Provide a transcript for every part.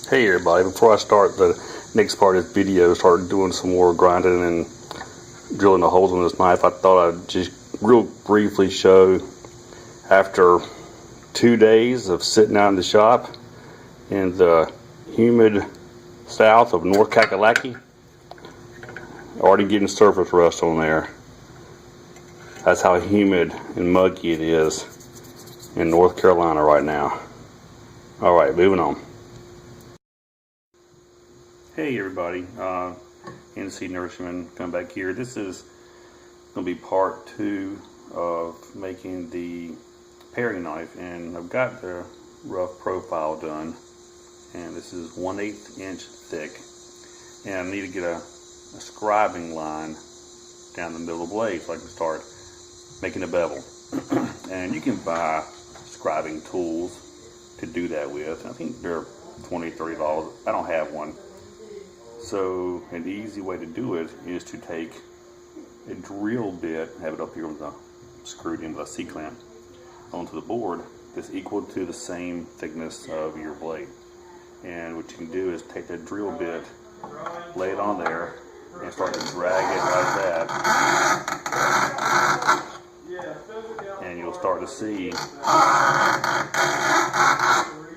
Hey everybody, before I start the next part of this video, start doing some more grinding and drilling the holes on this knife, I thought I'd just real briefly show after 2 days of sitting out in the shop in the humid south of North Kakalaki, already getting surface rust on there. That's how humid and muggy it is in North Carolina right now. Alright, moving on. Hey everybody, NC Nurseryman coming back here. This is going to be part 2 of making the paring knife, and I've got the rough profile done, and this is 1/8 inch thick, and I need to get a scribing line down the middle of the blade so I can start making a bevel. And you can buy scribing tools to do that with. I think they're $20, $30. I don't have one. So an easy way to do it is to take a drill bit, have it up here with a screwed in with a C-clamp onto the board that's equal to the same thickness of your blade. And what you can do is take that drill bit, lay it on there, and start to drag it like that. And you'll start to see,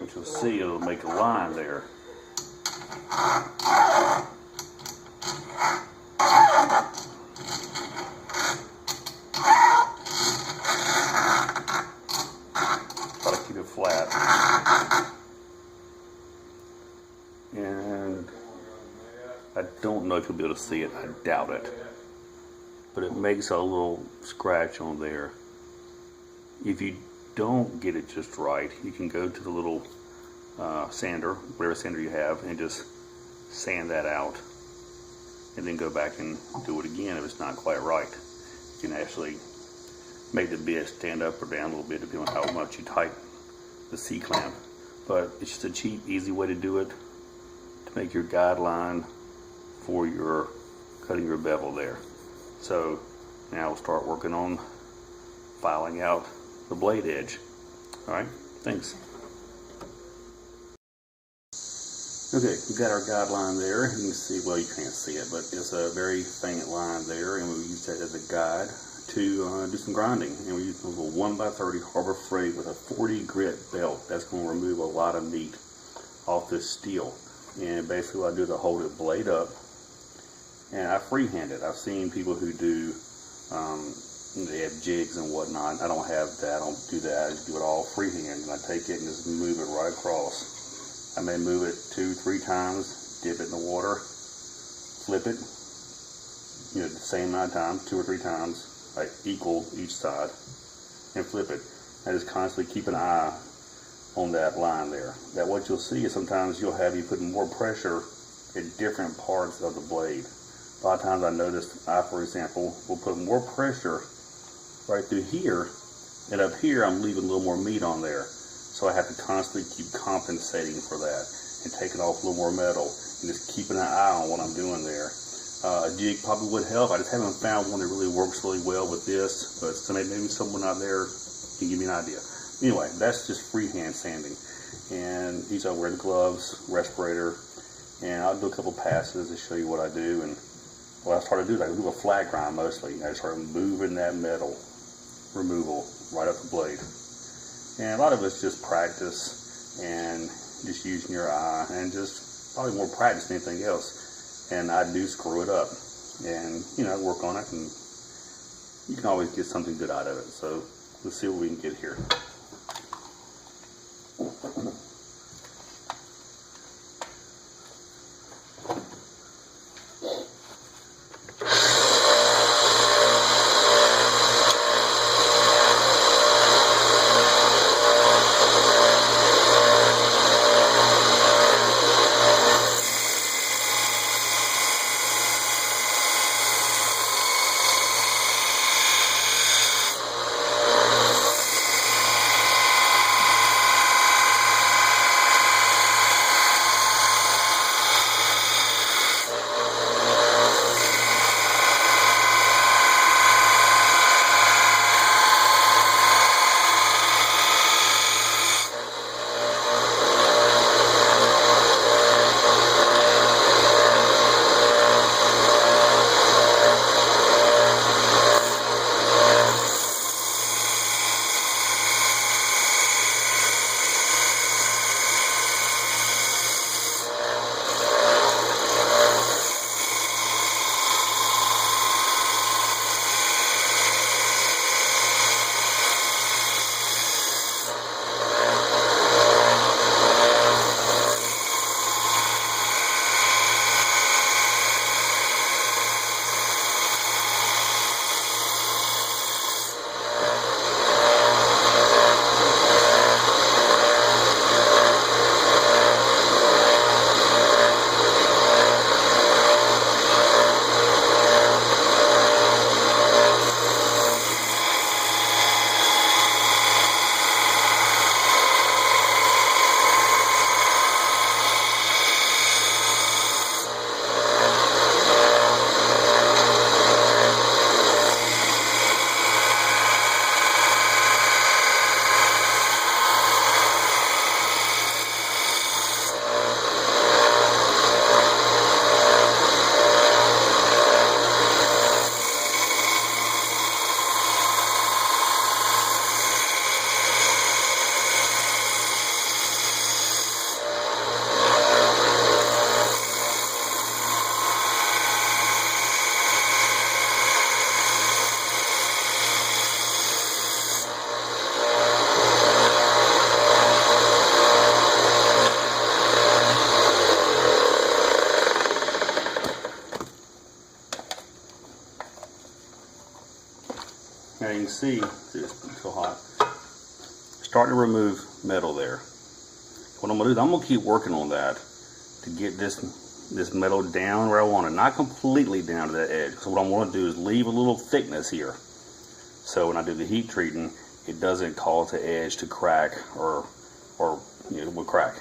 what you'll see, it'll make a line there. Try to keep it flat. And I don't know if you'll be able to see it, I doubt it. But it makes a little scratch on there. If you don't get it just right, you can go to the little sander, whatever sander you have, and just sand that out, and then go back and do it again if it's not quite right. You can actually make the bit stand up or down a little bit depending on how much you tighten the C-clamp. But it's just a cheap, easy way to do it, to make your guideline for your cutting your bevel there. So now we'll start working on filing out the blade edge. Alright, thanks. Okay, we've got our guideline there. You can see, well, you can't see it, but it's a very faint line there, and we use that as a guide to do some grinding. And we use a little 1x30 Harbor Freight with a 40 grit belt. That's going to remove a lot of meat off this steel. And basically what I do is I hold it blade up, and I freehand it. I've seen people who do, they have jigs and whatnot. I don't have that. I don't do that. I just do it all freehand, and I take it and just move it right across. I may move it 2-3 times, dip it in the water, flip it, the same amount of times, 2 or 3 times, like equal each side, and flip it. I just constantly keep an eye on that line there. That what you'll see is sometimes you'll have you put more pressure at different parts of the blade. A lot of times I noticed, for example, will put more pressure right through here, and up here I'm leaving a little more meat on there. So I have to constantly keep compensating for that and taking off a little more metal and just keeping an eye on what I'm doing there. A jig probably would help. I just haven't found one that really works really well with this, but maybe someone out there can give me an idea. Anyway, that's just freehand sanding. And these are wearing gloves, respirator, and I'll do a couple passes to show you what I do. And what I start to do is I do a flat grind mostly. I start moving that metal removal right up the blade. And a lot of it's just practice and just using your eye and just probably more practice than anything else. And I do screw it up and, work on it, and you can always get something good out of it. So let's see what we can get here. starting to remove metal there. What I'm going to do is I'm going to keep working on that to get this metal down where I want it, not completely down to that edge. So what I want to do is leave a little thickness here. So when I do the heat treating, it doesn't cause the edge to crack or you know, it will crack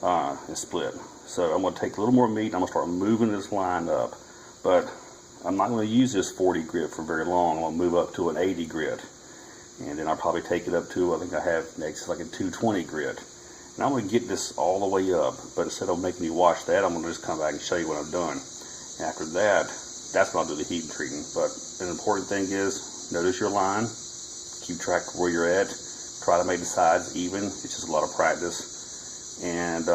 and split. So I'm going to take a little more meat. I'm going to start moving this line up, but I'm not going to use this 40 grit for very long. I'm going to move up to an 80 grit, and then I'll probably take it up to, I think I have next like a 220 grit. And I'm going to get this all the way up, but instead of making me wash that, I'm going to just come back and show you what I've done. And after that, that's when I'll do the heat treating. But an important thing is, notice your line, keep track of where you're at, try to make the sides even. It's just a lot of practice. And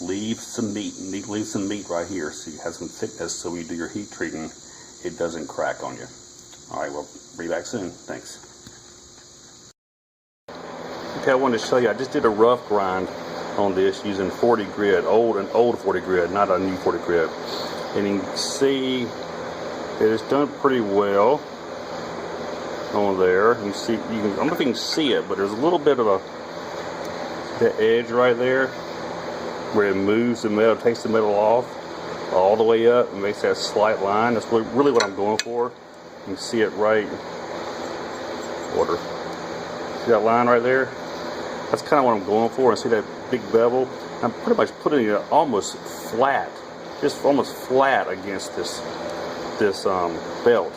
leave some meat right here so you have some thickness, so when you do your heat treating, it doesn't crack on you. All right, well, be back soon. Thanks. Okay, I wanted to show you, I just did a rough grind on this using 40 grit, old 40 grit, not a new 40 grit. And you can see it is done pretty well on there. You see, I don't know if you can see it, but there's a little bit of the edge right there where it moves the metal, takes the metal off all the way up and makes that slight line. That's really what I'm going for. You can see it right. Water. See that line right there? That's kind of what I'm going for. And see that big bevel? I'm pretty much putting it almost flat, just almost flat against this belt.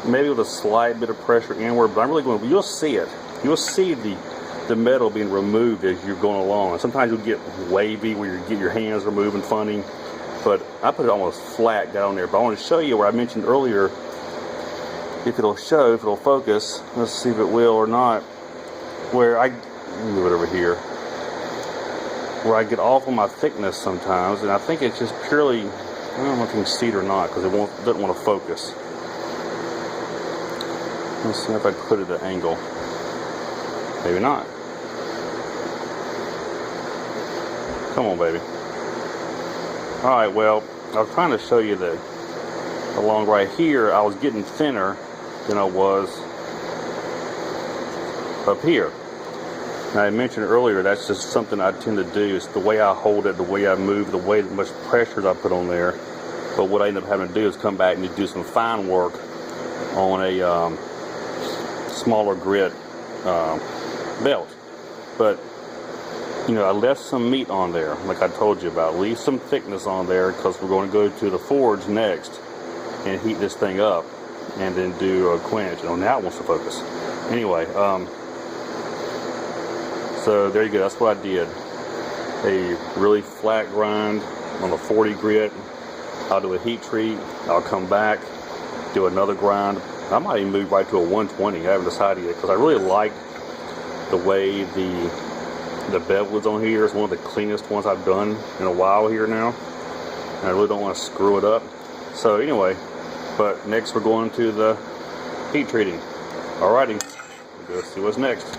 Maybe with a slight bit of pressure inward, but I'm really going. You'll see it. You'll see the metal being removed as you're going along. And sometimes you'll get wavy where you get your hands are moving funny. But I put it almost flat down there. But I want to show you where I mentioned earlier. If it'll show, if it'll focus. Let's see if it will or not. Where let me move it over here. Where I get off on my thickness sometimes, and I think it's just purely, I don't know if you can see it or not because it doesn't want to focus. Let's see if I put it at an angle. Maybe not. Come on, baby. Alright, well, I was trying to show you that along right here, I was getting thinner than I was up here. Now, I mentioned earlier, that's just something I tend to do. It's the way I hold it, the way I move, the way much pressure I put on there. But what I end up having to do is come back and do some fine work on a smaller grit belt. But you know, I left some meat on there, like I told you about. Leave some thickness on there because we're going to go to the forge next and heat this thing up, and then do a quench. Oh, now it wants to focus. Anyway, so there you go. That's what I did. A really flat grind on a 40 grit. I'll do a heat treat. I'll come back, do another grind. I might even move right to a 120. I haven't decided yet because I really like the way the bevel is on here. It's one of the cleanest ones I've done in a while here now. And I really don't want to screw it up. So anyway, but next we're going to the heat treating. Alrighty, we'll go see what's next.